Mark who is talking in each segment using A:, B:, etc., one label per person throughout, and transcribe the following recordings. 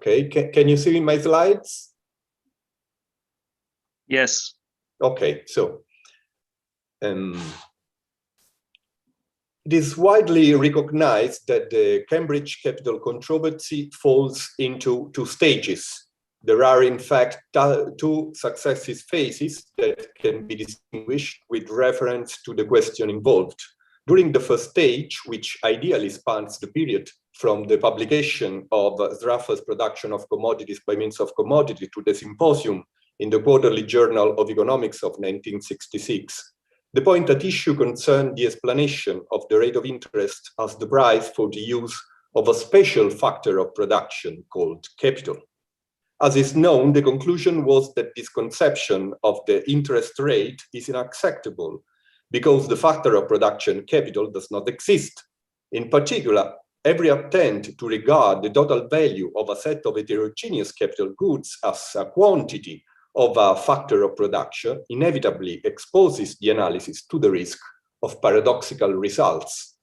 A: Okay, can you see my slides?
B: Yes.
A: Okay, so it is widely recognized that the Cambridge capital controversy falls into two stages. There are, in fact, two successive phases that can be distinguished with reference to the question involved. During the first stage, which ideally spans the period from the publication of Sraffa's Production of Commodities by Means of Commodity to the symposium in the Quarterly Journal of Economics of 1966, the point at issue concerned the explanation of the rate of interest as the price for the use of a special factor of production called capital. As is known, the conclusion was that this conception of the interest rate is unacceptable because the factor of production capital does not exist. In particular, every attempt to regard the total value of a set of heterogeneous capital goods as a quantity of a factor of production inevitably exposes the analysis to the risk of paradoxical results.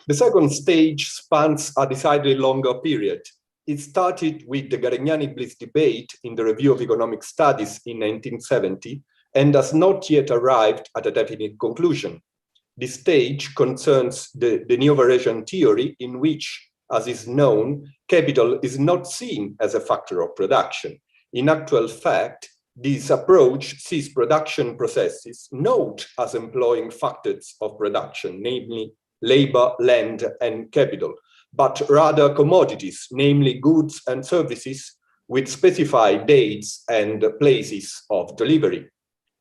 A: The second stage spans a decidedly longer period. It started with the Garignani-Bliss debate in the Review of Economic Studies in 1970 and has not yet arrived at a definite conclusion. This stage concerns the neo-Varesian theory in which, as is known, capital is not seen as a factor of production. In actual fact, this approach sees production processes not as employing factors of production, namely labor, land, and capital, but rather commodities, namely goods and services with specified dates and places of delivery.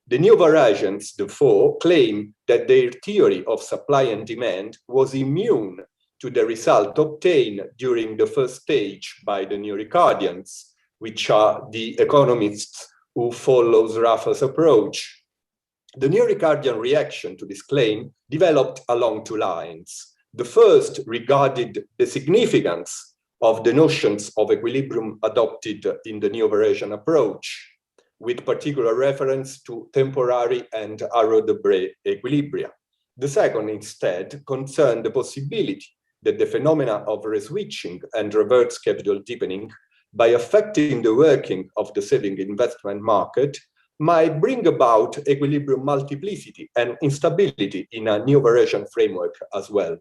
A: The neo-Varesians, therefore, claim that their theory of supply and demand was immune to the result obtained during the first stage by the neo-Ricardians, which are the economists who follow Sraffa's approach. The neo-Ricardian reaction to this claim developed along two lines. The first regarded the significance of the notions of equilibrium adopted in the neo-Varesian approach, with particular reference to temporary and Arrow-Debré equilibria. The second, instead, concerned the possibility that the phenomena of reswitching and reverse capital deepening, by affecting the working of the saving investment market, might bring about equilibrium multiplicity and instability in a neo-Varesian framework as well.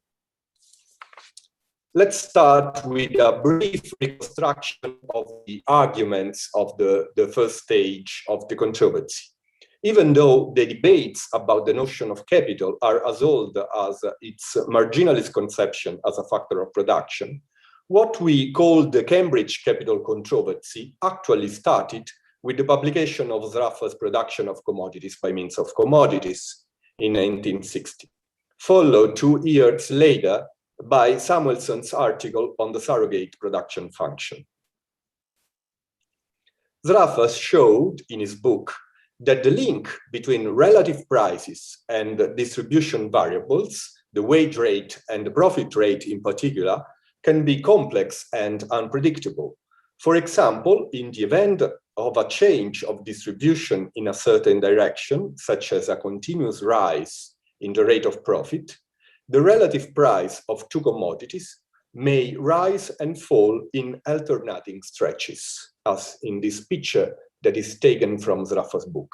A: Let's start with a brief reconstruction of the arguments of the first stage of the controversy. Even though the debates about the notion of capital are as old as its marginalist conception as a factor of production, what we call the Cambridge capital controversy actually started with the publication of Sraffa's Production of Commodities by Means of Commodities in 1960, followed 2 years later by Samuelson's article on the surrogate production function. Sraffa showed in his book that the link between relative prices and distribution variables, the wage rate and the profit rate in particular, can be complex and unpredictable. For example, in the event of a change of distribution in a certain direction, such as a continuous rise in the rate of profit, the relative price of two commodities may rise and fall in alternating stretches, as in this picture that is taken from Sraffa's book.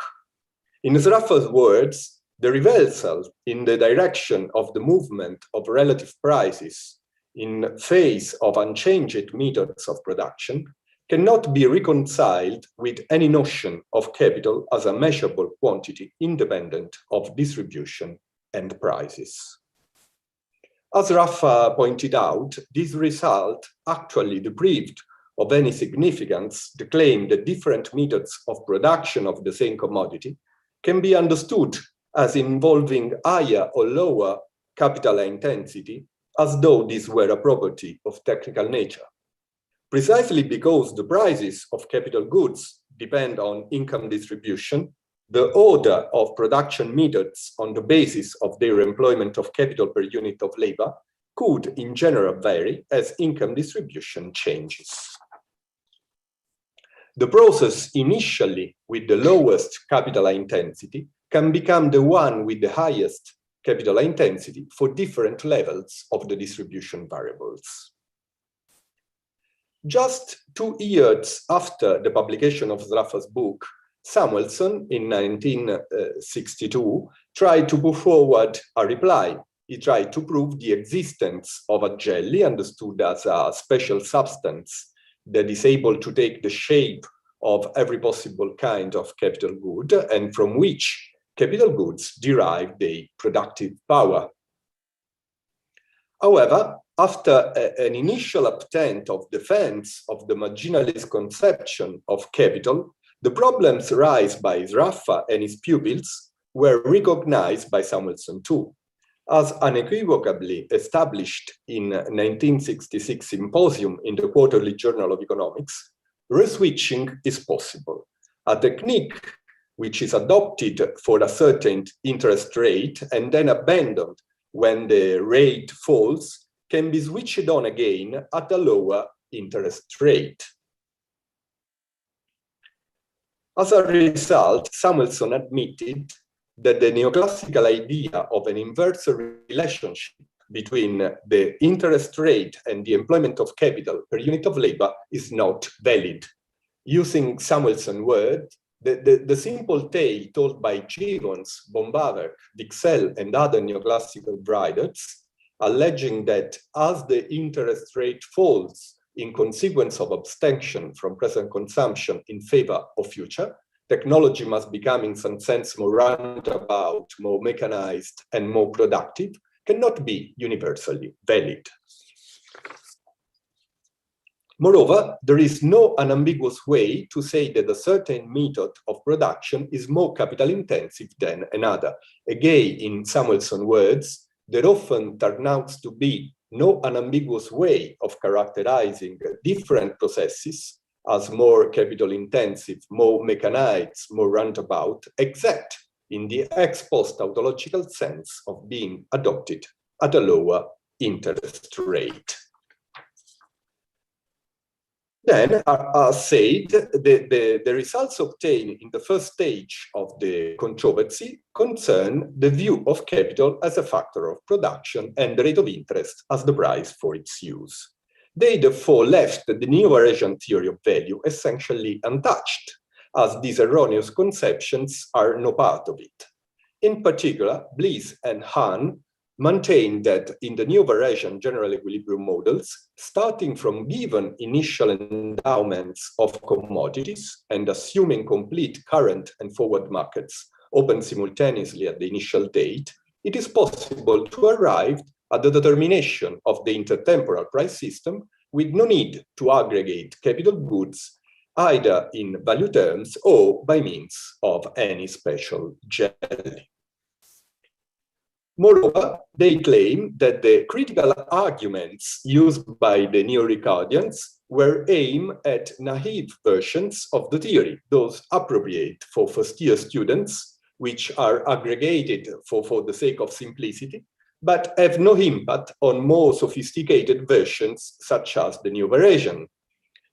A: In Sraffa's words, the reversal in the direction of the movement of relative prices in face of unchanged methods of production cannot be reconciled with any notion of capital as a measurable quantity independent of distribution and prices. As Sraffa pointed out, this result actually deprived of any significance the claim that different methods of production of the same commodity can be understood as involving higher or lower capital intensity, as though these were a property of technical nature. Precisely because the prices of capital goods depend on income distribution, the order of production methods on the basis of their employment of capital per unit of labor could in general vary as income distribution changes. The process initially with the lowest capital intensity can become the one with the highest capital intensity for different levels of the distribution variables. Just 2 years after the publication of Sraffa's book, Samuelson, in 1962, tried to put forward a reply. He tried to prove the existence of a jelly, understood as a special substance that is able to take the shape of every possible kind of capital good, and from which capital goods derive their productive power. However, after an initial attempt of defense of the marginalist conception of capital, the problems raised by Sraffa and his pupils were recognized by Samuelson too. As unequivocally established in 1966 symposium in the Quarterly Journal of Economics, reswitching is possible. A technique which is adopted for a certain interest rate and then abandoned when the rate falls can be switched on again at a lower interest rate. As a result, Samuelson admitted that the neoclassical idea of an inverse relationship between the interest rate and the employment of capital per unit of labor is not valid. Using Samuelson's words, the simple tale told by Gibbons, Bombaverk, Wicksell, and other neoclassical writers, alleging that as the interest rate falls in consequence of abstention from present consumption in favor of future, technology must become in some sense more roundabout, more mechanized, and more productive, cannot be universally valid. Moreover, there is no unambiguous way to say that a certain method of production is more capital intensive than another. Again, in Samuelson's words, there often turns out to be no unambiguous way of characterizing different processes as more capital intensive, more mechanized, more roundabout, except in the ex post tautological sense of being adopted at a lower interest rate. Then, as said, the results obtained in the first stage of the controversy concern the view of capital as a factor of production and the rate of interest as the price for its use. They therefore left the neo-Varesian theory of value essentially untouched, as these erroneous conceptions are no part of it. In particular, Bliss and Hahn maintain that in the neo-Varesian general equilibrium models, starting from given initial endowments of commodities and assuming complete current and forward markets open simultaneously at the initial date, it is possible to arrive at the determination of the intertemporal price system with no need to aggregate capital goods either in value terms or by means of any special jelly. Moreover, they claim that the critical arguments used by the neo-Ricardians were aimed at naive versions of the theory, those appropriate for first-year students, which are aggregated for the sake of simplicity, but have no impact on more sophisticated versions such as the neo-Varesian.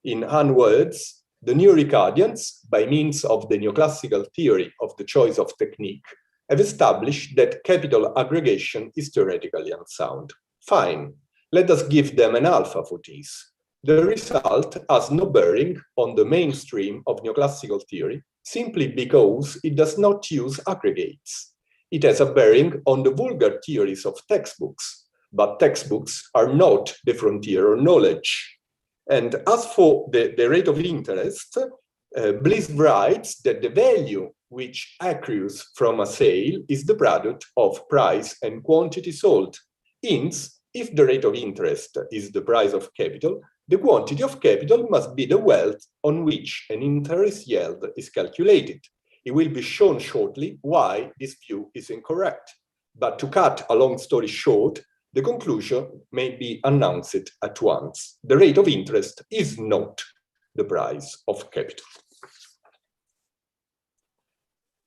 A: In Hahn's words, the neo-Ricardians, by means of the neoclassical theory of the choice of technique, have established that capital aggregation is theoretically unsound. Fine, let us give them an alpha for this. The result has no bearing on the mainstream of neoclassical theory simply because it does not use aggregates. It has a bearing on the vulgar theories of textbooks, but textbooks are not the frontier of knowledge. And as for the rate of interest, Bliss writes that the value which accrues from a sale is the product of price and quantity sold. Hence, if the rate of interest is the price of capital, the quantity of capital must be the wealth on which an interest yield is calculated. It will be shown shortly why this view is incorrect. But to cut a long story short, the conclusion may be announced at once. The rate of interest is not the price of capital.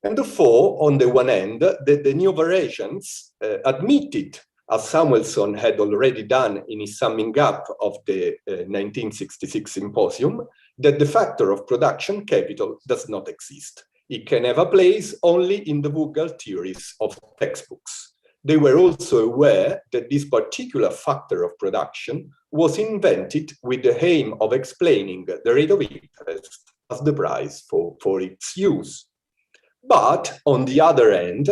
A: And therefore, on the one hand, the neo-Varesians admitted, as Samuelson had already done in his summing up of the 1966 symposium, that the factor of production capital does not exist. It can have a place only in the vulgar theories of textbooks. They were also aware that this particular factor of production was invented with the aim of explaining the rate of interest as the price for its use. But on the other hand,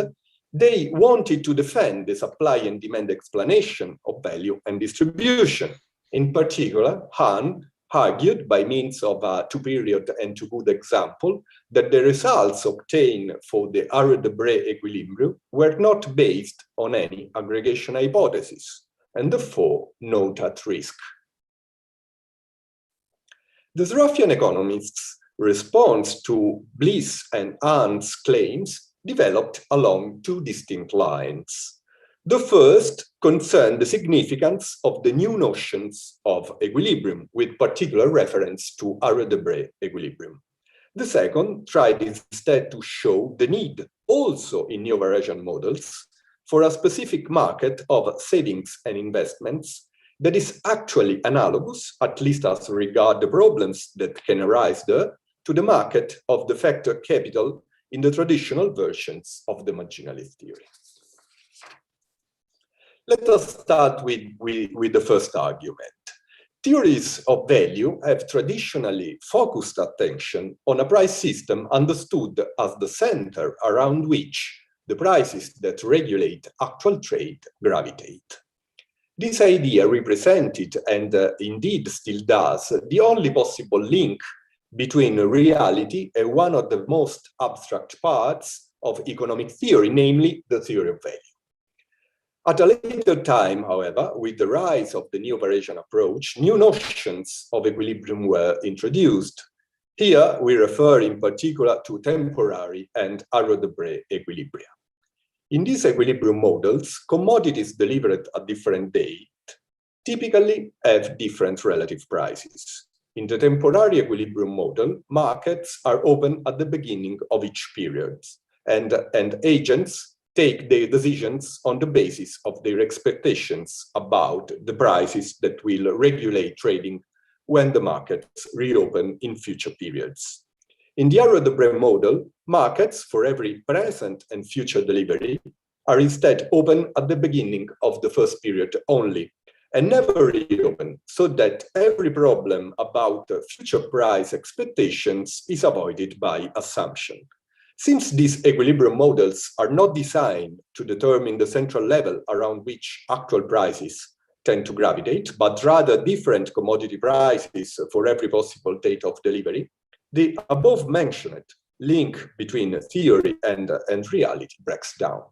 A: they wanted to defend the supply and demand explanation of value and distribution. In particular, Hahn argued by means of a two-period and two-good example that the results obtained for the Arrow-Debré equilibrium were not based on any aggregation hypothesis, and therefore not at risk. The Sraffian economists' response to Bliss and Hahn's claims developed along two distinct lines. The first concerned the significance of the new notions of equilibrium, with particular reference to Arrow-Debré equilibrium. The second tried instead to show the need, also in neo-Varesian models, for a specific market of savings and investments that is actually analogous, at least as regard the problems that can arise there, to the market of the factor capital in the traditional versions of the marginalist theory. Let us start with the first argument. Theories of value have traditionally focused attention on a price system understood as the center around which the prices that regulate actual trade gravitate. This idea represented, and indeed still does, the only possible link between reality and one of the most abstract parts of economic theory, namely the theory of value. At a later time, however, with the rise of the neo-Varesian approach, new notions of equilibrium were introduced. Here, we refer in particular to temporary and Arrow-Debré equilibria. In these equilibrium models, commodities delivered at different dates typically have different relative prices. In the temporary equilibrium model, markets are open at the beginning of each period, and agents take their decisions on the basis of their expectations about the prices that will regulate trading when the markets reopen in future periods. In the Arrow-Debré model, markets for every present and future delivery are instead open at the beginning of the first period only, and never reopen, so that every problem about future price expectations is avoided by assumption. Since these equilibrium models are not designed to determine the central level around which actual prices tend to gravitate, but rather different commodity prices for every possible date of delivery, the above-mentioned link between theory and reality breaks down.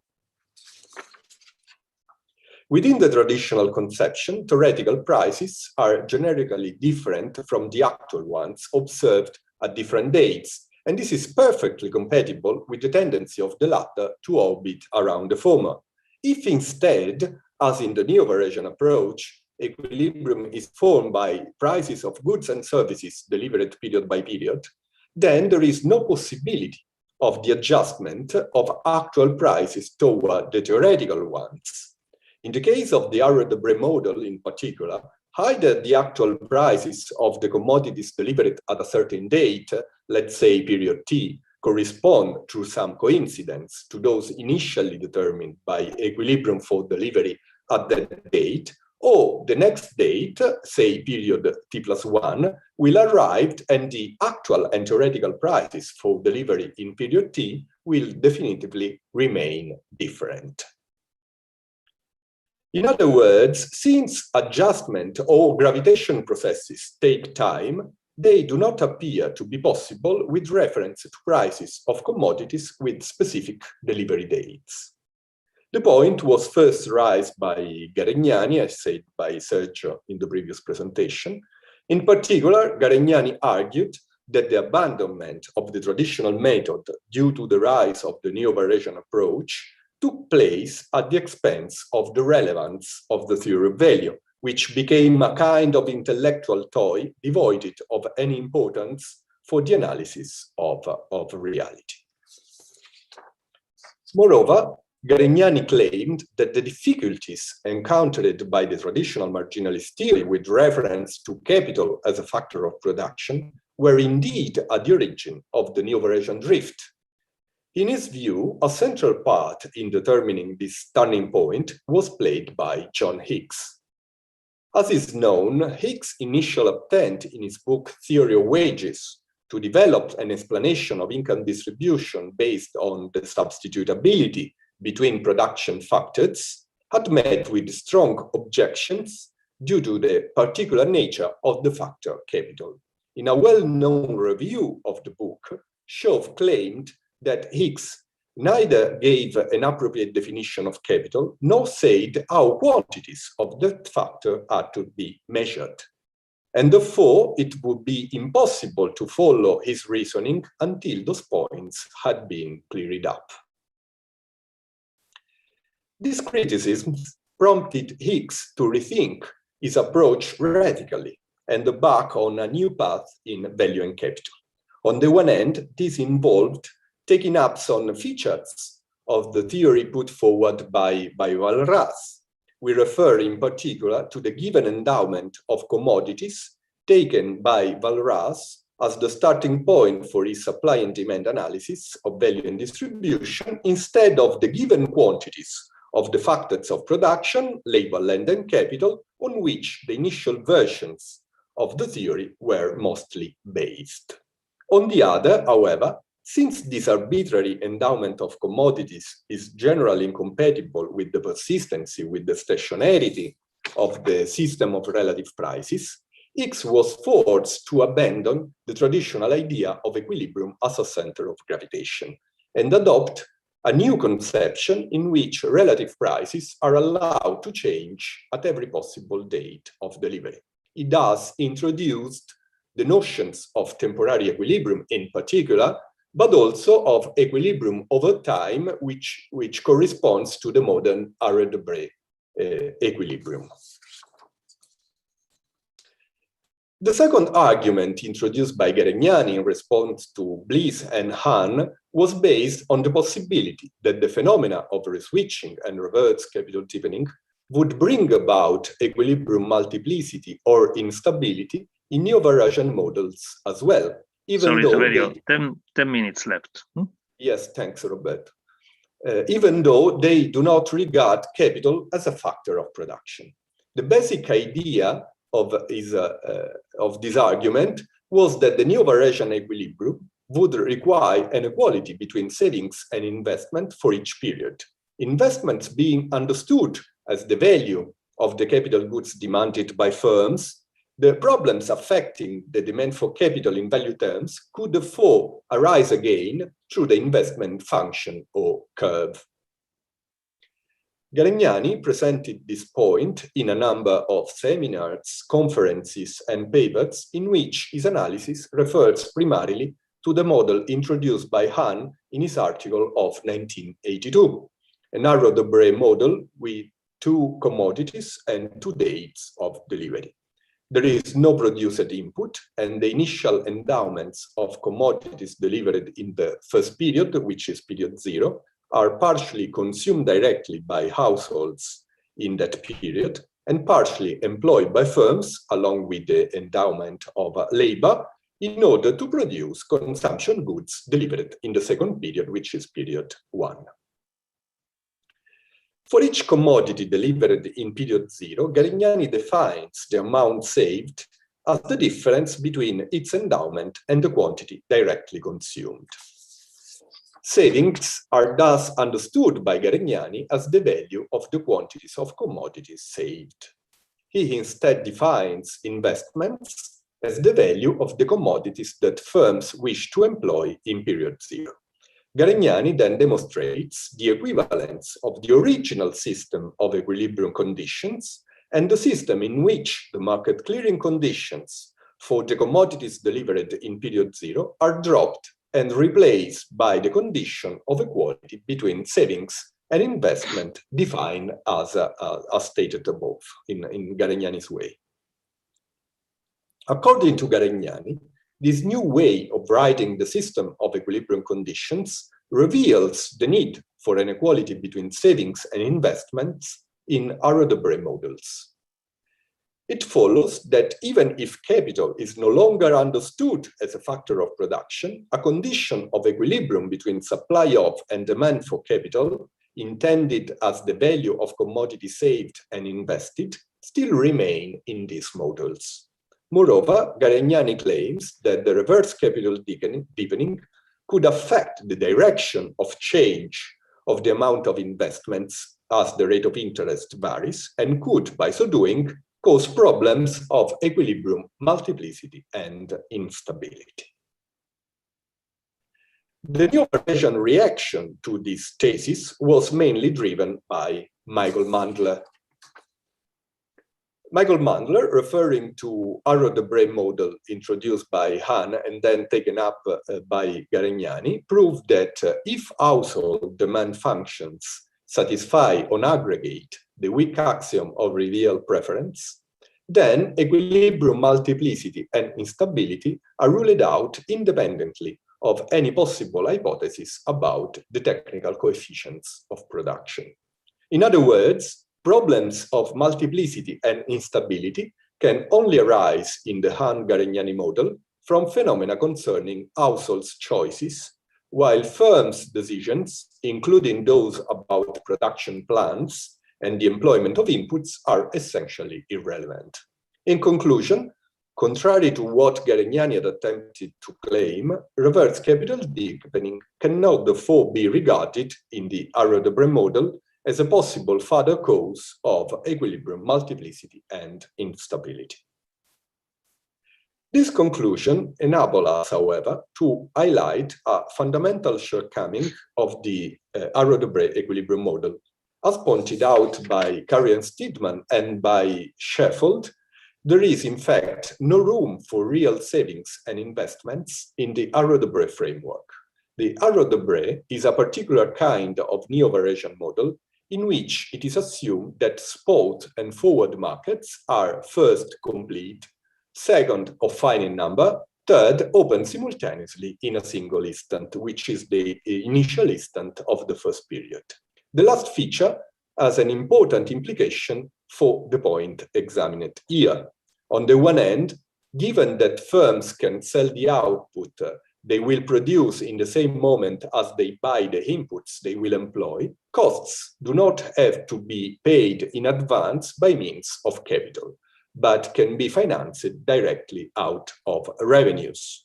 A: Within the traditional conception, theoretical prices are generically different from the actual ones observed at different dates, and this is perfectly compatible with the tendency of the latter to orbit around the former. If instead, as in the neo-Varesian approach, equilibrium is formed by prices of goods and services delivered period by period, then there is no possibility of the adjustment of actual prices toward the theoretical ones. In the case of the Arrow-Debré model in particular, either the actual prices of the commodities delivered at a certain date, let's say period T, correspond through some coincidence to those initially determined by equilibrium for delivery at that date, or the next date, say period T+1, will arrive and the actual and theoretical prices for delivery in period T will definitively remain different. In other words, since adjustment or gravitation processes take time, they do not appear to be possible with reference to prices of commodities with specific delivery dates. The point was first raised by Garegnani, as said by Sergio in the previous presentation. In particular, Garegnani argued that the abandonment of the traditional method due to the rise of the neo-Varesian approach took place at the expense of the relevance of the theory of value, which became a kind of intellectual toy devoid of any importance for the analysis of reality. Moreover, Garegnani claimed that the difficulties encountered by the traditional marginalist theory with reference to capital as a factor of production were indeed at the origin of the neo-Varesian drift. In his view, a central part in determining this turning point was played by John Hicks. As is known, Hicks' initial attempt in his book Theory of Wages to develop an explanation of income distribution based on the substitutability between production factors had met with strong objections due to the particular nature of the factor capital. In a well-known review of the book, Shove claimed that Hicks neither gave an appropriate definition of capital nor said how quantities of that factor are to be measured. And therefore, it would be impossible to follow his reasoning until those points had been cleared up. These criticisms prompted Hicks to rethink his approach radically and embark on a new path in value and capital. On the one hand, this involved taking up some features of the theory put forward by Walras. We refer in particular to the given endowment of commodities taken by Walras as the starting point for his supply and demand analysis of value and distribution, instead of the given quantities of the factors of production, labor, land, and capital, on which the initial versions of the theory were mostly based. On the other, however, since this arbitrary endowment of commodities is generally incompatible with the persistency, with the stationarity of the system of relative prices, Hicks was forced to abandon the traditional idea of equilibrium as a center of gravitation and adopt a new conception in which relative prices are allowed to change at every possible date of delivery. He thus introduced the notions of temporary equilibrium in particular, but also of equilibrium over time, which corresponds to the modern Arrow-Debré equilibrium. The second argument introduced by Garegnani in response to Bliss and Hahn was based on the possibility that the phenomena of reswitching and reverse capital deepening would bring about equilibrium multiplicity or instability in neo-Varasian models as well.
B: Sorry, Saverio, 10 minutes left.
A: Yes, thanks, Roberto. Even though they do not regard capital as a factor of production. The basic idea of this argument was that the neo-Varasian equilibrium would require an equality between savings and investment for each period. Investments being understood as the value of the capital goods demanded by firms, the problems affecting the demand for capital in value terms could therefore arise again through the investment function or curve. Garegnani presented this point in a number of seminars, conferences, and papers in which his analysis refers primarily to the model introduced by Hahn in his article of 1982, an Arrow-Debré model with 2 commodities and 2 dates of delivery. There is no produced input, and the initial endowments of commodities delivered in the first period, which is period 0, are partially consumed directly by households in that period and partially employed by firms along with the endowment of labor in order to produce consumption goods delivered in the second period, which is period 1. For each commodity delivered in period 0, Garegnani defines the amount saved as the difference between its endowment and the quantity directly consumed. Savings are thus understood by Garegnani as the value of the quantities of commodities saved. He instead defines investments as the value of the commodities that firms wish to employ in period 0. Garegnani then demonstrates the equivalence of the original system of equilibrium conditions and the system in which the market clearing conditions for the commodities delivered in period 0 are dropped and replaced by the condition of equality between savings and investment defined as stated above in Garegnani's way. According to Garegnani, this new way of writing the system of equilibrium conditions reveals the need for an equality between savings and investments in Arrow-Debré models. it follows that even if capital is no longer understood as a factor of production, a condition of equilibrium between supply of and demand for capital, intended as the value of commodity saved and invested, still remain in these models. Moreover, Garegnani claims that the reverse capital deepening could affect the direction of change of the amount of investments as the rate of interest varies, and could, by so doing, cause problems of equilibrium, multiplicity, and instability. The new Eurasian reaction to this thesis was mainly driven by Michael Mandler. Michael Mandler, referring to Arrow-Debré model introduced by Hahn and then taken up by Garegnani, proved that if household demand functions satisfy on aggregate the weak axiom of reveal preference, then equilibrium, multiplicity, and instability are ruled out independently of any possible hypothesis about the technical coefficients of production. In other words, problems of multiplicity and instability can only arise in the Hahn-Garegnani model from phenomena concerning households' choices, while firms' decisions, including those about production plans and the employment of inputs, are essentially irrelevant. In conclusion, contrary to what Garegnani had attempted to claim, reverse capital deepening cannot therefore be regarded in the Arrow-Debré model as a possible further cause of equilibrium, multiplicity, and instability. This conclusion enables us, however, to highlight a fundamental shortcoming of the Arrow-Debré equilibrium model. As pointed out by Karian Steedman and by Sheffield, there is, in fact, no room for real savings and investments in the Arrow-Debré framework. The Arrow-Debré is a particular kind of neo-Eurasian model in which it is assumed that spot and forward markets are first complete, second of finite number, third open simultaneously in a single instant, which is the initial instant of the first period. The last feature has an important implication for the point examined here. On the one hand, given that firms can sell the output they will produce in the same moment as they buy the inputs they will employ, costs do not have to be paid in advance by means of capital, but can be financed directly out of revenues.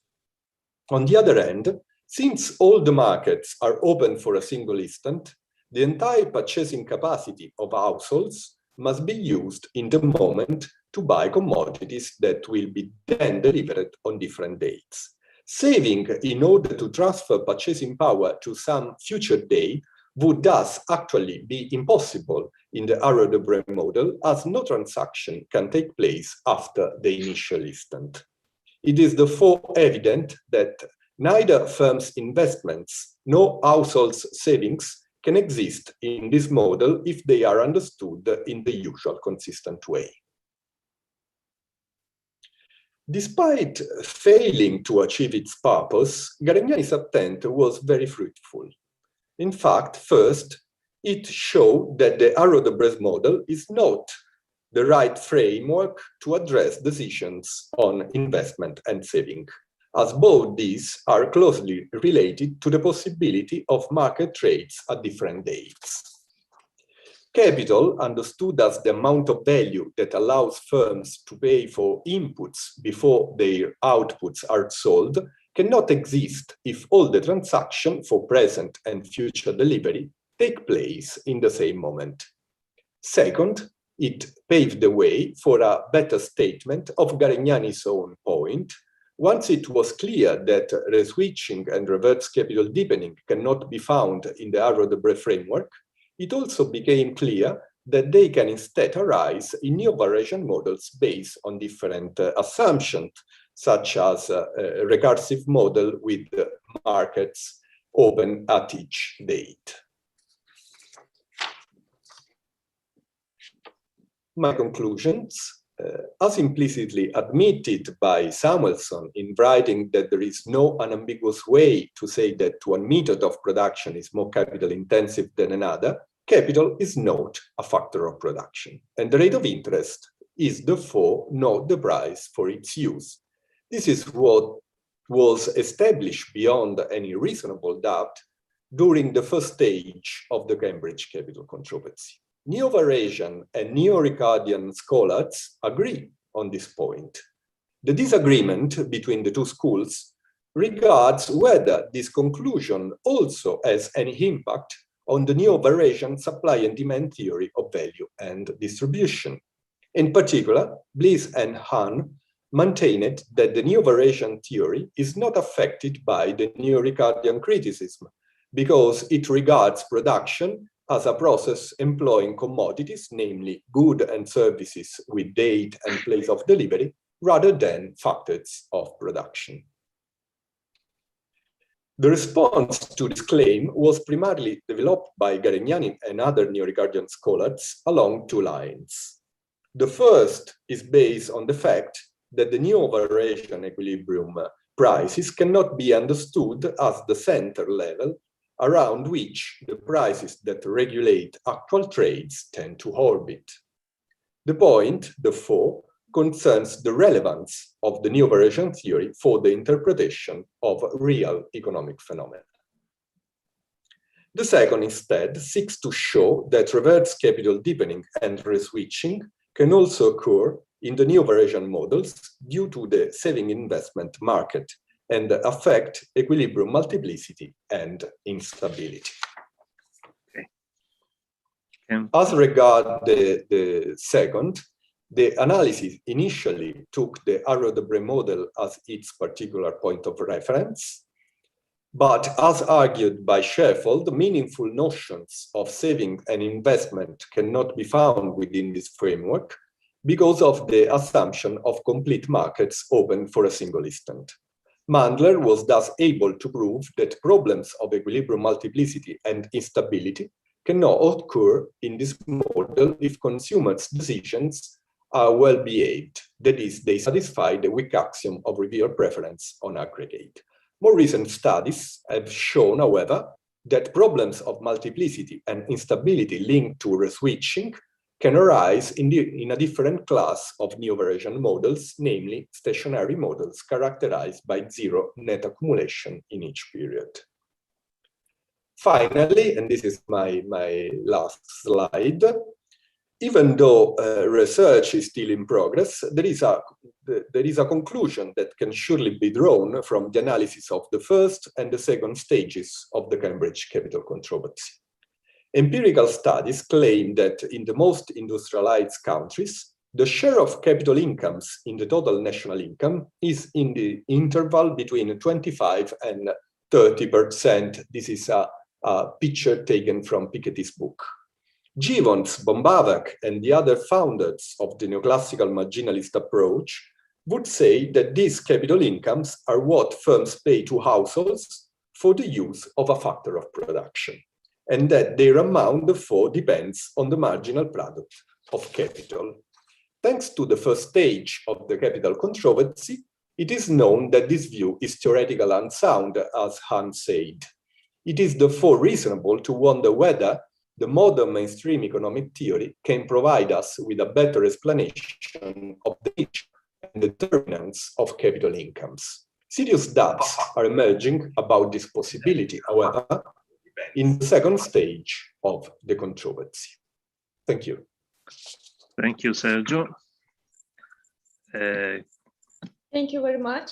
A: On the other hand, since all the markets are open for a single instant, the entire purchasing capacity of households must be used in the moment to buy commodities that will be then delivered on different dates. Saving in order to transfer purchasing power to some future day would thus actually be impossible in the Arrow-Debré model, as no transaction can take place after the initial instant. It is therefore evident that neither firms' investments nor households' savings can exist in this model if they are understood in the usual consistent way. Despite failing to achieve its purpose, Garegnani's attempt was very fruitful. In fact, first, it showed that the Arrow-Debré model is not the right framework to address decisions on investment and saving, as both these are closely related to the possibility of market trades at different dates. Capital, understood as the amount of value that allows firms to pay for inputs before their outputs are sold, cannot exist if all the transactions for present and future delivery take place in the same moment. Second, it paved the way for a better statement of Garegnani's own point. Once it was clear that reswitching and reverse capital deepening cannot be found in the Arrow-Debré framework, it also became clear that they can instead arise in neo-Eurasian models based on different assumptions, such as a recursive model with markets open at each date. My conclusions, as implicitly admitted by Samuelson in writing that there is no unambiguous way to say that one method of production is more capital intensive than another, capital is not a factor of production, and the rate of interest is therefore not the price for its use. This is what was established beyond any reasonable doubt during the first stage of the Cambridge capital controversy. Neo-Varesian and Neo-Ricardian scholars agree on this point. The disagreement between the two schools regards whether this conclusion also has any impact on the Neo-Varesian supply and demand theory of value and distribution. In particular, Bliss and Hahn maintained that the Neo-Varesian theory is not affected by the Neo-Ricardian criticism because it regards production as a process employing commodities, namely goods and services with date and place of delivery, rather than factors of production. The response to this claim was primarily developed by Garignani and other Neo-Ricardian scholars along two lines. The first is based on the fact that the Neo-Varesian equilibrium prices cannot be understood as the center level around which the prices that regulate actual trades tend to orbit. The point, therefore, concerns the relevance of the Neo-Varesian theory for the interpretation of real economic phenomena. The second, instead, seeks to show that reverse capital deepening and reswitching can also occur in the Neo-Varesian models due to the saving investment market and affect equilibrium multiplicity and instability.
B: Okay.
A: As regards the second, the analysis initially took the Arrow-Debré model as its particular point of reference, but as argued by Sheffield, meaningful notions of saving and investment cannot be found within this framework because of the assumption of complete markets open for a single instant. Mandler was thus able to prove that problems of equilibrium multiplicity and instability cannot occur in this model if consumers' decisions are well behaved, that is, they satisfy the weak axiom of reveal preference on aggregate. More recent studies have shown, however, that problems of multiplicity and instability linked to reswitching can arise in a different class of Neo-Varesian models, namely stationary models characterized by zero net accumulation in each period. Finally, and this is my last slide, even though research is still in progress, there is a conclusion that can surely be drawn from the analysis of the first and the second stages of the Cambridge capital controversy. Empirical studies claim that in the most industrialized countries, the share of capital incomes in the total national income is in the interval between 25 and 30%. This is a picture taken from Piketty's book. Gibbons, Bombavac, and the other founders of the neoclassical marginalist approach would say that these capital incomes are what firms pay to households for the use of a factor of production, and that their amount, therefore, depends on the marginal product of capital. Thanks to the first stage of the capital controversy, it is known that this view is theoretical and unsound, as Hahn said. It is therefore reasonable to wonder whether the modern mainstream economic theory can provide us with a better explanation of the nature and determinants of capital incomes. Serious doubts are emerging about this possibility, however, in the second stage of the controversy. Thank you.
B: Thank you, Sergio.
C: Thank you very much.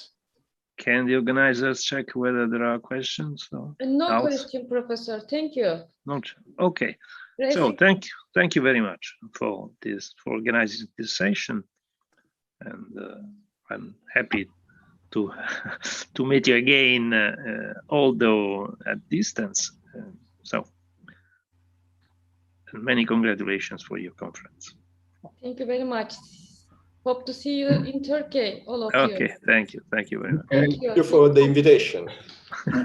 B: Can the organizers check whether there are questions? Or
C: no question, Professor. Thank you.
B: Not okay.
C: Ready?
B: So thank you very much for organizing this session, and I'm happy to meet you again, although at distance. So, and many congratulations for your conference.
C: Thank you very much. Hope to see you in Turkey, all of you.
B: Okay, thank you very much.
A: Thank you for the invitation.